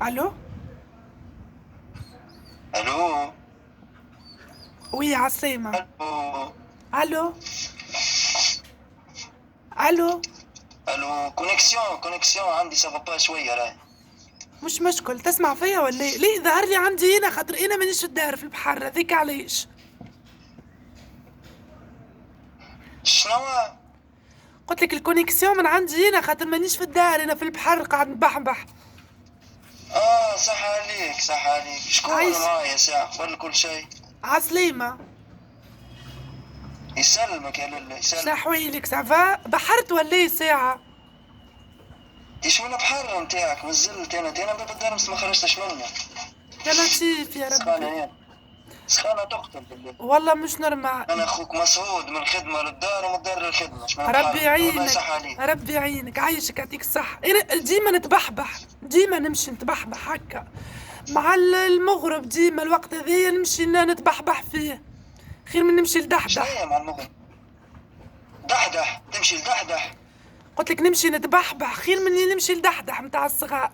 الو. الو. وي عسلامة. الو. الو. الو. الو، كونيكسيون عندي سافا با شويه راهي. مش مشكل، تسمع فيا ولا إيه؟ ليه ظهر لي عندي هنا خاطر انا مانيش في الدار في البحر، هذيك علاش. شنو؟ قلت لك الكونيكسيون من عندي هنا خاطر مانيش في الدار، انا في البحر قاعد نبحبح. صح عليك صح عليك. شكون عايش. معايا ساعة قبل كل شيء؟ عسلامة. يسلمك يا لله يسلمك. شحويلك سافا بحرت ولا إيه ساعة؟ ايش من البحر نتاعك مازلت؟ انا باب الدار بس ما خرجتش منه. يا لطيف يا سخانة ربي. هنا، سخانة تقتل بالله. والله مش نورمال. انا اخوك مسعود من الخدمة للدار ومن الدار للخدمة، مش من ربي البحر. الله يعينك. يصح عليك. ربي يعينك، عايشك يعطيك الصحة. أنا ديما نتبحبح، ديما نمشي نتبحبح هكا مع المغرب، ديما الوقت هذايا نمشي نتبحبح فيه، خير من نمشي شنو لدحدح. هي مع المغرب؟ دحدح تمشي لدحدح؟ قلت لك نمشي نتبحبح خير من اللي نمشي لدحدح متاع الصغار.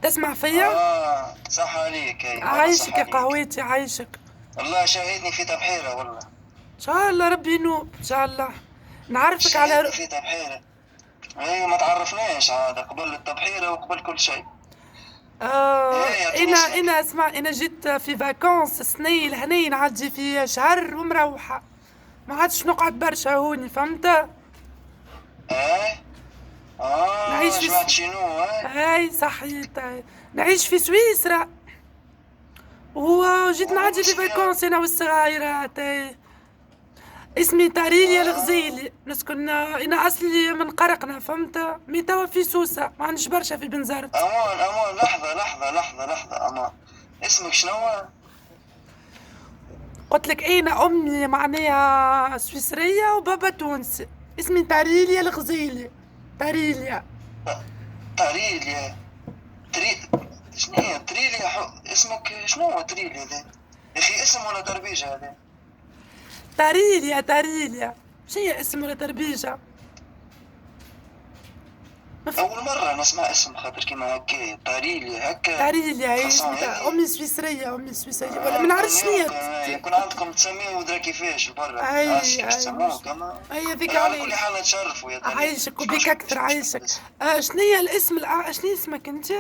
تسمع فيا؟ صح عليك، اي والله صح عايشك يا عليك. قهوتي عايشك. والله شاهدني في تبحيرة والله. ان شاء الله ربي ينوب ان شاء الله. نعرفك على شاهدني في تبحيرة. اي ما تعرفناش عاد قبل التبحيرة وقبل كل شيء. ايه يعطيني انا اسمك. اسمع، انا جيت في فاكونس سنين لهني نعدي في شهر ومروحة، ما عادش نقعد برشا هوني، فهمت؟ ايه. نعيش في جمعت شنو هاي صحيت هاي. نعيش في سويسرا وجيت نعدي في فاكونس انا والصغايرات هاي. اسمي تاريليا الغزيلي، نسكن انا اصلي من قرقنا، فهمت؟ مي توا في سوسة، ما عنديش برشا في بنزرت. امان لحظة امان. اسمك شنو؟ قلت لك انا امي معناها سويسرية وبابا تونسي. اسمي تاريليا الغزيلي. تاريليا. تريليا. تري شنو هي تريليا اسمك شنو هو تريليا ذا؟ يا اخي اسم ولا تربيجة هذا؟ تاريليا تاريليا. شو هي اسم ولا تربيجة؟ اول مرة نسمع اسم خاطر كيما هكا تريليا هكا. تاريليا هي خاصة اسمي هذه. امي سويسرية، امي سويسرية ولا ما نعرفش شنو هي. يكون عندكم تسميه ودرا كيفاش برا اي كيف اي مش تسموه كما. اي هذيك على كل عليك. حال نتشرفوا يا ترى. عايشك مش وبيك مشكل اكثر مش مشكل عايشك. بس. شنو هي الاسم شنو اسمك انت؟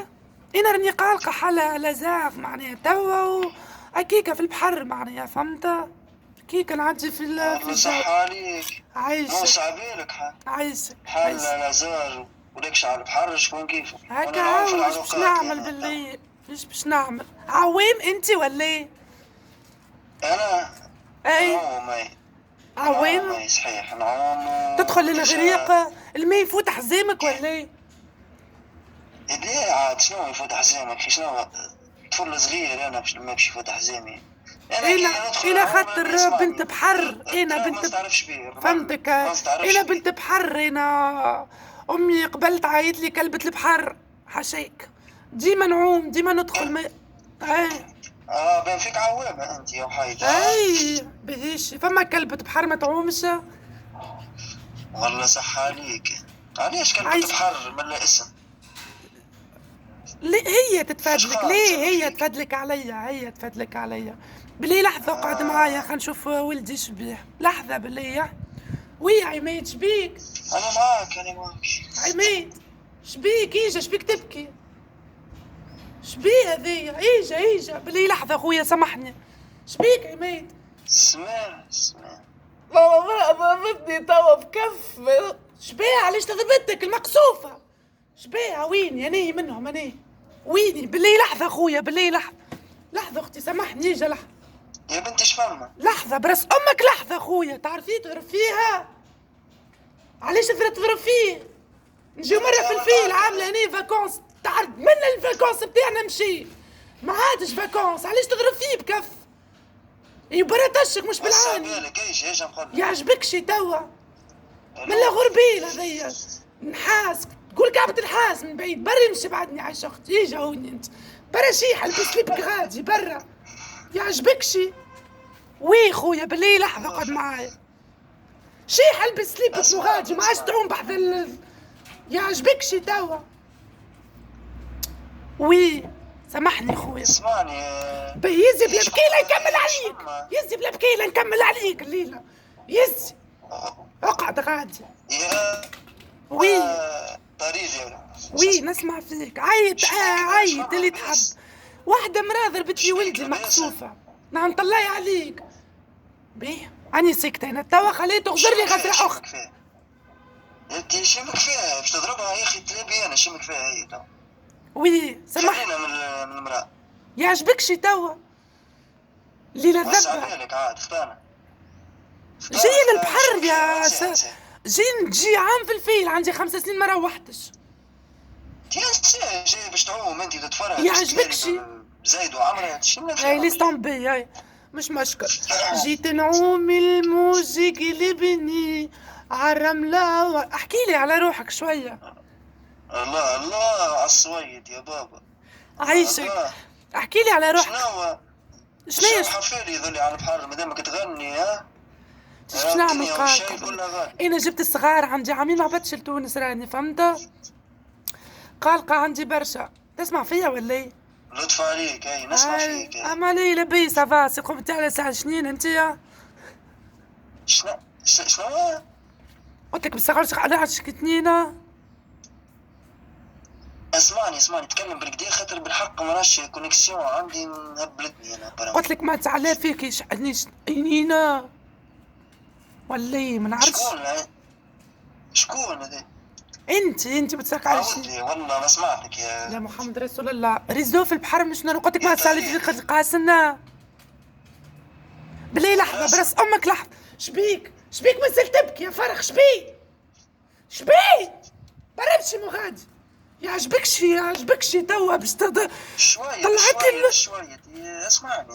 انا راني قالقة حالة لزاف معناها توا اكيكة في البحر معناها، فهمت؟ كيكة نعدي في والله الجو. صح عليك. عايشك. موسى عبالك عايشك حال عايشك. الازار ولكش على البحر شكون كيفك. هكا وانا نعوم في هاو ليش باش العروقات نعمل يعني تو. باللي. ليش باش نعمل عوام انت ولا ايه؟ انا اي نعوم اي. نعوم عوام. اي صحيح نعوم تدخل وكيفاش. الغريق، الماء يفوت حزامك ولا ايه؟ ليه عاد شنو يفوت حزامك شنو؟ طفل صغير انا باش ما باش يفوت حزامي. انا كي انا ندخل انا نعوم خاطر بنت يسمعني. بحر، انا التراب ما بنت نستعرفش بيه الرمل فهمتك. ما نستعرفش انا بيه. بنت بحر انا. امي قبلت عيط لي كلبة البحر. حشيك. ديما نعوم ديما ندخل ما. اي. بين فيك عوامة انت يا وحيدة اي بهيش فما كلبة بحر ما تعومش. والله صح عليك. علاش كلبة عايش. بحر من اسم؟ ليه هي كيفاش تتفادلك؟ قام ليه تسمي هي فيك؟ تفادلك عليا؟ هي تفادلك عليا. بلي لحظة اقعد معايا آه خلينا نشوف ولدي شبيه، لحظة بلي. وي عماد شبيك؟ انا معاك. عماد شبيك؟ ايجا شبيك تبكي؟ شبيه هذيا؟ ايجا بلي لحظة خويا سامحني. شبيك عماد؟ اسمع. ماما ضربتني توا بكف. شبيه علاش ضربتك المقصوفة؟ شبيه ويني اني منهم اني؟ ويني بلي لحظة خويا بلي لحظة. لحظة اختي سامحني ايجا لحظة. يا بنتي شفما. لحظة براس امك لحظة خويا، تعرفي تضرب فيها؟ علاش تضرب فيه؟ نجيو مرة في الفيل عاملة هني فاكونس، تعرف من الفاكونس بتاعنا نمشي، ما عادش فاكونس، علاش تضرب فيه بكف؟ يبرطشك مش هسا بالعاني. بالك ايش نقول. يعجبكش توا؟ من الغربيل هذيا نحاس، تقول كعبة الحاس من بعيد، برا امشي بعدني عايشة اختي، ايجا هوني انت برا شيحة البس ليبك غادي برا. يعجبكش؟ وي خويا بالله لحظة قعد معايا. شيحة البس ليبك وغادي ما عادش تعوم بحذا يعجبكش توا؟ وي سامحني خويا. اسمعني يزي بلا بكيلة نكمل عليك، يزي بلا بكيلة نكمل عليك الليلة، يزي اقعد غادي. يا وي طريقي وي نسمع فيك. عيط عيط اللي تحب. واحدة مرا ضربت لي ولدي مقصوفة، نعم نطلعي عليك. بيه اني سكتة انا توا خليته غزر لي غزرة اخ. انت شمك فيها باش تضربها يا اخي تلابي انا شمك فيها هي تو. وي سمح خلينا من المرأة. يعجبكش توا ليلة وسع الذبة بالك عاد اختار جاي للبحر يا جي عام في الفيل عندي 5 سنين ما روحتش. جاي باش تعوم انت تتفرج يعجبكش زايد وعمرة شنو هاي لي ستامبي هاي مش مشكل. جيت نعوم الموج قلبني عالرملة. احكي لي على روحك شوية. الله الله على الصويد يا بابا عايشك. احكي لي على روحك. شنو حفيري ذولي على البحر مادامك تغني ها؟ شو نعمل قالقة؟ انا جبت الصغار عندي عامين ما عبدش لتونس راني فهمت؟ قالقة عندي برشا. تسمع فيا ولا ايه؟ لطف عليك اي نسمع فيك. اما لي لبي سافا قمت على ساعة شنين انتيا؟ شنو؟ قلت لك بالصغار على عشك تنينة. اسمعني تكلم بالكدا خاطر بالحق مراش كونيكسيون عندي مهبلتني انا برا. قلت لك ما تعلى فيك يشعلنيش نينا ولا ما نعرفش شكون هذا؟ انت بتسرك على شيء والله ما سمعتك يا محمد رسول الله. ريزو في البحر مش نور. قلت لك ما تسالي في قاسنا بالله. لحظه برس امك لحظه. شبيك مازال تبكي يا فرخ؟ شبيك برمشي مغادي. يعجبكش توا باش شوية طلعت لي شوية. اسمعني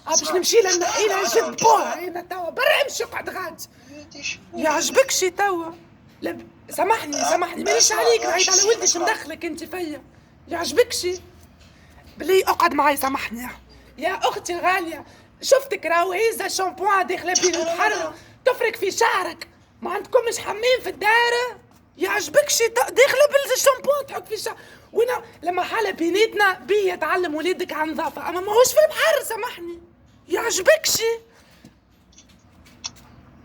باش نمشي لنا الى جنب بوها هنا توا برا امشي اقعد غادي. يعجبكش توا؟ لا سامحني مانيش عليك نعيط على ولدي شو مدخلك انت فيا. يعجبكش بلي اقعد معي سامحني يا اختي الغالية. شفتك راهو هيزة شامبوان داخلة بين البحر تفرك في شعرك. ما عندكمش حمام في الدار؟ يعجبكش داخله بالشامبو تحط في الشعر. وانا لما حالة بيناتنا بي يتعلم ولادك عن نظافة اما ماهوش في البحر سامحني. يعجبكش؟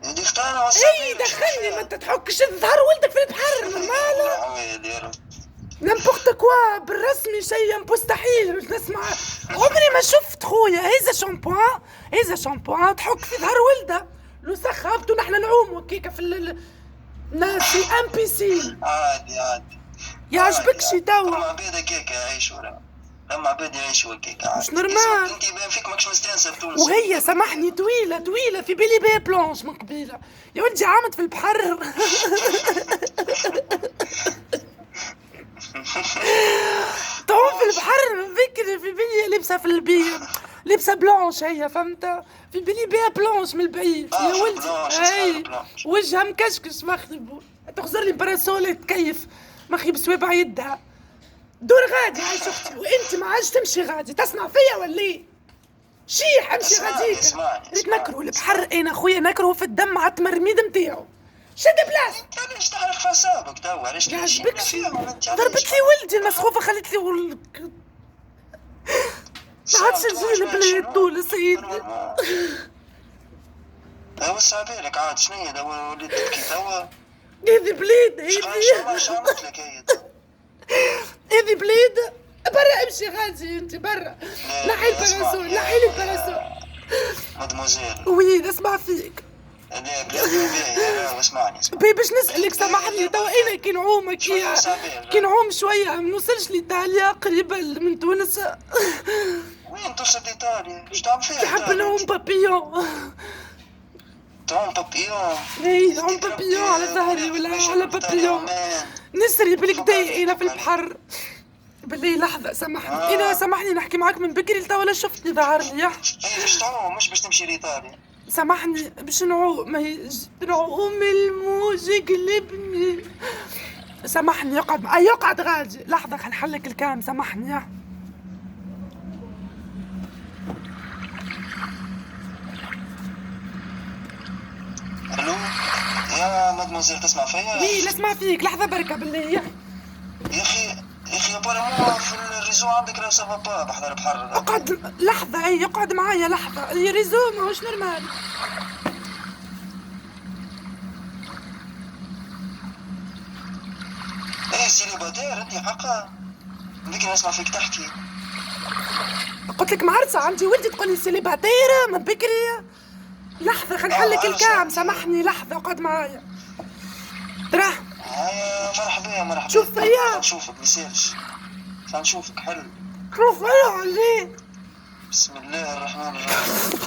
اي دخلني ما تتحكش تظهر ولدك في البحر نورمال. نمبورت كوا بالرسمي شيء مستحيل. مش نسمع عمري ما شفت خويا هذا شامبوان تحك في ظهر ولده لو سخابته نحن نعوموا كيكه في ناس في ام بي سي. عادي يعجبكش توا؟ لما عباد هكاك يعيشوا لما عباد يعيشوا هكاك مش نورمال. انت باين فيك ماكش مستانسه بتونس. وهي سامحني طويله في بالي بيا بلانش من قبيله يا ولدي عامت في البحر. تعوم في البحر من بكري في بالي لابسه في البيت لابسه بلانش هي فهمت؟ في بالي بيها بلانش من البعيد يا ولدي. اي وجهها مكشكش مخيب تخزر لي باراسول تكيف مخيب سوابع يدها. دور غادي هاي شفتي وانت ما عادش تمشي غادي. تسمع فيا ولا ايه؟ شيح امشي غاديك. ريت نكرهوا البحر انا خويا نكرهوا في الدم على التمرميد نتاعو. شد بلاص. انت ليش تعرف حسابك توا؟ علاش يعجبكش؟ ضربت لي ولدي المسخوفه خلت لي ما عادش نجي لبلاد تونس سيدي. وسع بالك عاد شنو هي دوا وليت تبكي توا؟ هذه بلاد هذه بلاد برا امشي غادي انت برا. نحي الباراسول نحي لي الباراسول. مادموزيل وي نسمع فيك. لا بلا اسمعني بي باش نسألك سامحني توا انا كي نعوم كي نعوم شوية ما نوصلش لإيطاليا قريبة من تونس. وين توصل لإيطاليا؟ اش تعمل فيها؟ نحب نعوم بابيون. تعوم بابيون؟ اي نعوم بابيون على ظهري ولا على بابيون نسري بالكدا انا في البحر. بالله لحظة سامحني انا سامحني نحكي معاك من بكري لتوا ولا شفتني ظهر لي. اي باش تعوم مش باش تمشي لإيطاليا. سامحني باش نعوم الموج قلبني. سامحني يقعد غادي لحظة خل نحلك الكام سامحني يا الو يا مادموزيل تسمع فيا؟ وي نسمع فيك لحظة بركة بالله يا اخي ابارامون في الريزو عندك لا سافا با بحضر بحر. اقعد لحظة، اي اقعد معايا لحظة، الريزو ماهوش نورمال. ايه سيليباتير انت حقا؟ ذيك نسمع فيك تحكي. قلت لك معرسة عندي ولدي تقول لي سيليباتير من بكري. لحظة خلينا نحلك الكام، سامحني لحظة اقعد معايا. تراه مرحبا يا مرحبا. شوف فيا. نشوفك مسيرش. نشوفك حلو. شوف فيا علي. بسم الله الرحمن الرحيم.